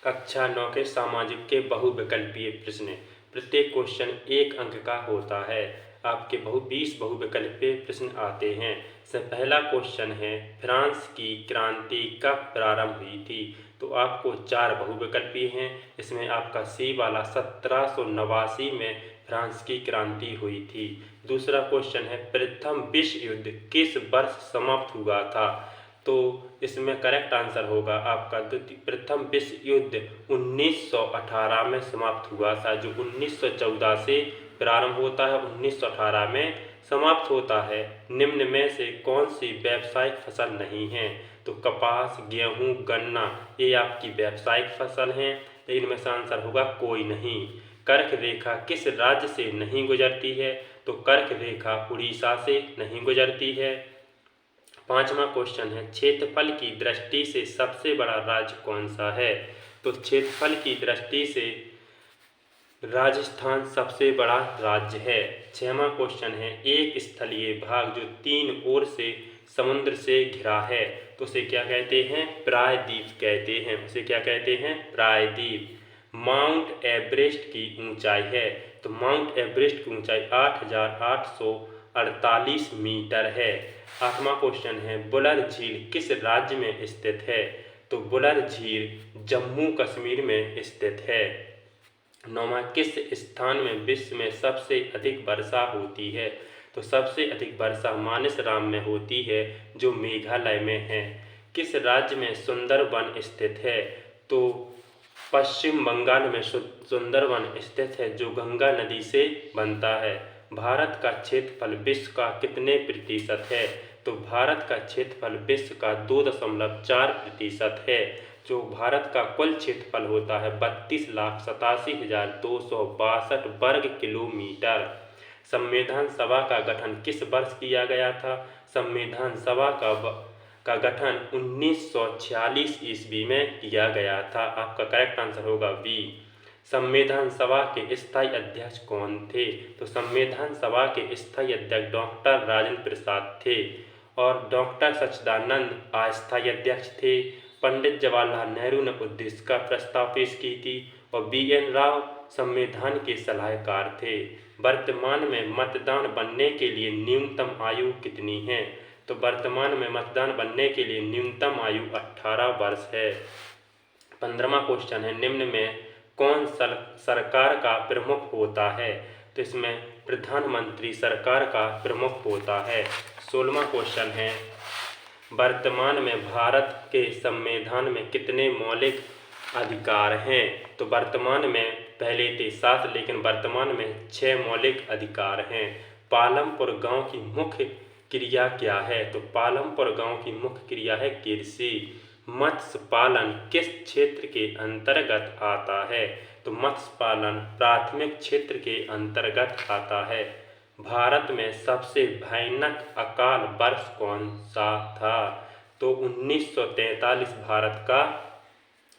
कक्षा 9 के सामाजिक के बहुविकल्पीय प्रश्न। प्रत्येक क्वेश्चन 1 अंक का होता है। आपके 20 बहुविकल्पीय प्रश्न आते हैं। पहला क्वेश्चन है, फ्रांस की क्रांति कब प्रारंभ हुई थी? तो आपको 4 बहुविकल्पीय हैं। इसमें आपका सी वाला 1789 में फ्रांस की क्रांति हुई थी। दूसरा क्वेश्चन है, प्रथम विश्व युद्ध किस वर्ष समाप्त हुआ था? तो इसमें करेक्ट आंसर होगा आपका प्रथम विश्व युद्ध 1918 में समाप्त हुआ था। जो 1914 से प्रारंभ होता है, 1918 में समाप्त होता है। निम्न में से कौन सी व्यावसायिक फसल नहीं है? तो कपास, गेहूं, गन्ना ये आपकी व्यावसायिक फसल हैं। तो इनमें से आंसर होगा कोई नहीं। कर्क रेखा किस राज्य से नहीं गुजरती है? तो कर्क रेखा उड़ीसा से नहीं गुजरती है। पांचवा क्वेश्चन है, क्षेत्रफल की दृष्टि से सबसे बड़ा राज्य कौन सा है? तो क्षेत्रफल की दृष्टि से राजस्थान सबसे बड़ा राज्य है। छठवां क्वेश्चन है, एक स्थलीय भाग जो 3 ओर से समुद्र से घिरा है तो उसे क्या कहते हैं? प्रायद्वीप कहते हैं। उसे क्या कहते हैं? प्रायद्वीप। माउंट एवरेस्ट की ऊंचाई है तो माउंट एवरेस्ट की ऊंचाई 8,848 मीटर है। आठवां क्वेश्चन है, बुलर झील किस राज्य में स्थित है? तो बुलर झील जम्मू कश्मीर में स्थित है। नौवां, किस स्थान में विश्व में सबसे अधिक वर्षा होती है? तो सबसे अधिक वर्षा मानसराम में होती है जो मेघालय में है। किस राज्य में सुंदरवन स्थित है? तो पश्चिम बंगाल में सुंदरवन स्थित है जो गंगा नदी से बनता है। भारत का क्षेत्रफल विश्व का कितने प्रतिशत है? तो भारत का क्षेत्रफल विश्व का 2.4% है। जो भारत का कुल क्षेत्रफल होता है 32,87,262 वर्ग किलोमीटर। संविधान सभा का गठन किस वर्ष किया गया था? संविधान सभा का गठन 1946 ईस्वी में किया गया था। आपका करेक्ट आंसर होगा बी। संविधान सभा के स्थायी अध्यक्ष कौन थे? तो संविधान सभा के स्थायी अध्यक्ष डॉक्टर राजेंद्र प्रसाद थे और डॉक्टर सच्चिदानंद अस्थायी अध्यक्ष थे। पंडित जवाहरलाल नेहरू ने उद्देश्य का प्रस्ताव पेश की थी और BN राव संविधान के सलाहकार थे। वर्तमान में मतदान बनने के लिए न्यूनतम आयु कितनी है? तो वर्तमान में मतदान बनने के लिए न्यूनतम आयु 18 वर्ष है। 15वां क्वेश्चन है, निम्न में कौन सरकार का प्रमुख होता है? तो इसमें प्रधानमंत्री सरकार का प्रमुख होता है। 16वां क्वेश्चन है, वर्तमान में भारत के संविधान में कितने मौलिक अधिकार हैं? तो वर्तमान में पहले थे 7 लेकिन वर्तमान में 6 मौलिक अधिकार हैं। पालमपुर गांव की मुख्य क्रिया क्या है? तो पालमपुर गांव की मुख्य क्रिया है कृषि। मत्स्य पालन किस क्षेत्र के अंतर्गत आता है? तो मत्स्य पालन प्राथमिक क्षेत्र के अंतर्गत आता है। भारत में सबसे भयानक अकाल वर्ष कौन सा था? तो 1943 भारत का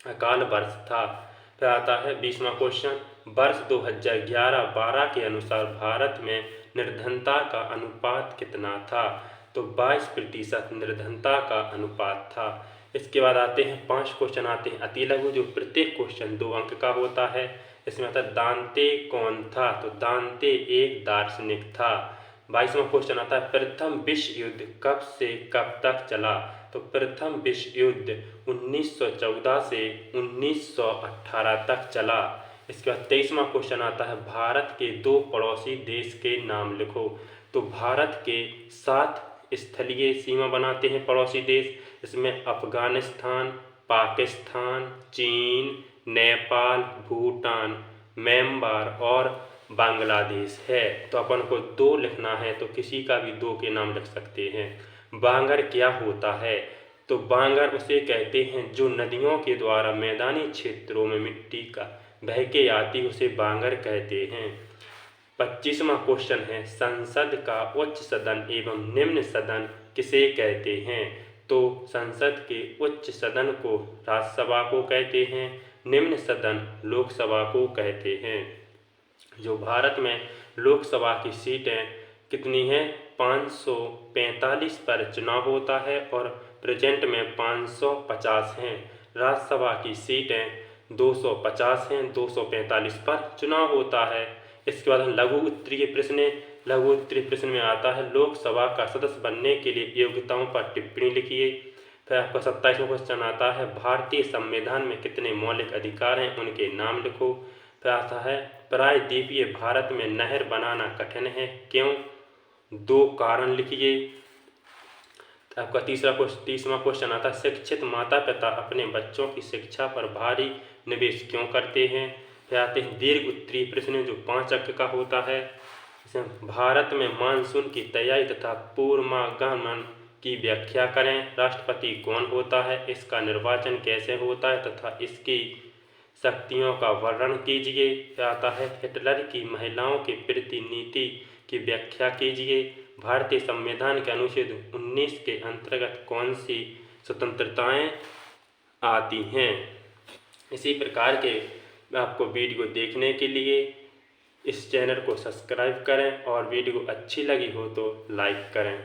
अकाल वर्ष था। फिर आता है 20वां क्वेश्चन, वर्ष 2011-12 के अनुसार भारत में निर्धनता का अनुपात कितना था? तो 22% निर्धनता का अनुपात था। इसके बाद आते हैं 5 क्वेश्चन आते हैं अति लघु, जो प्रत्येक क्वेश्चन 2 अंक का होता है। इसमें आता है दांते कौन था? तो दांते एक दार्शनिक था। 22वां क्वेश्चन आता है, प्रथम विश्व युद्ध कब से कब तक चला? तो प्रथम विश्व युद्ध 1914 से 1918 तक चला। इसके बाद 23वां क्वेश्चन आता है, भारत के 2 पड़ोसी देश के नाम लिखो। तो भारत के 7 स्थलीय सीमा बनाते हैं पड़ोसी देश। इसमें अफगानिस्तान, पाकिस्तान, चीन, नेपाल, भूटान, म्यांमार और बांग्लादेश है। तो अपन को 2 लिखना है तो किसी का भी 2 के नाम लिख सकते हैं। बांगर क्या होता है? तो बांगर उसे कहते हैं जो नदियों के द्वारा मैदानी क्षेत्रों में मिट्टी का बह के आती, उसे बांगर कहते हैं। 25वां क्वेश्चन है, संसद का उच्च सदन एवं निम्न सदन किसे कहते हैं? तो संसद के उच्च सदन को राज्यसभा को कहते हैं, निम्न सदन लोकसभा को कहते हैं। जो भारत में लोकसभा की सीटें कितनी हैं? 545 पर चुनाव होता है और प्रेजेंट में 550 हैं। राज्यसभा की सीटें 250 हैं, 245 पर चुनाव होता है। इसके बाद लघु उत्तरीय प्रश्न। लघु उत्तरीय प्रश्न में आता है लोकसभा का सदस्य बनने के लिए योग्यताओं पर टिप्पणी लिखिए। फिर आपका 27वां क्वेश्चन आता है भारतीय संविधान में कितने मौलिक अधिकार हैं, उनके नाम लिखो। फिर आता है प्रायद्वीपीय भारत में नहर बनाना कठिन है, क्यों? 2 कारण लिखिए। आपका 30वां क्वेश्चन आता है शिक्षित माता पिता अपने बच्चों की शिक्षा पर भारी निवेश क्यों करते हैं। फिर आते हैं दीर्घ उत्तरीय प्रश्न जो 5 अंक का होता है। भारत में मानसून की तैयारी तथा पूर्वानुमान की व्याख्या करें। राष्ट्रपति कौन होता है, इसका निर्वाचन कैसे होता है तथा इसकी शक्तियों का वर्णन कीजिए। फिर आता है हिटलर की महिलाओं के प्रति नीति की व्याख्या कीजिए। भारतीय संविधान के अनुच्छेद 19 के अंतर्गत कौन सी स्वतंत्रताएं आती हैं। इसी प्रकार के आपको वीडियो देखने के लिए इस चैनल को सब्सक्राइब करें और वीडियो अच्छी लगी हो तो लाइक करें।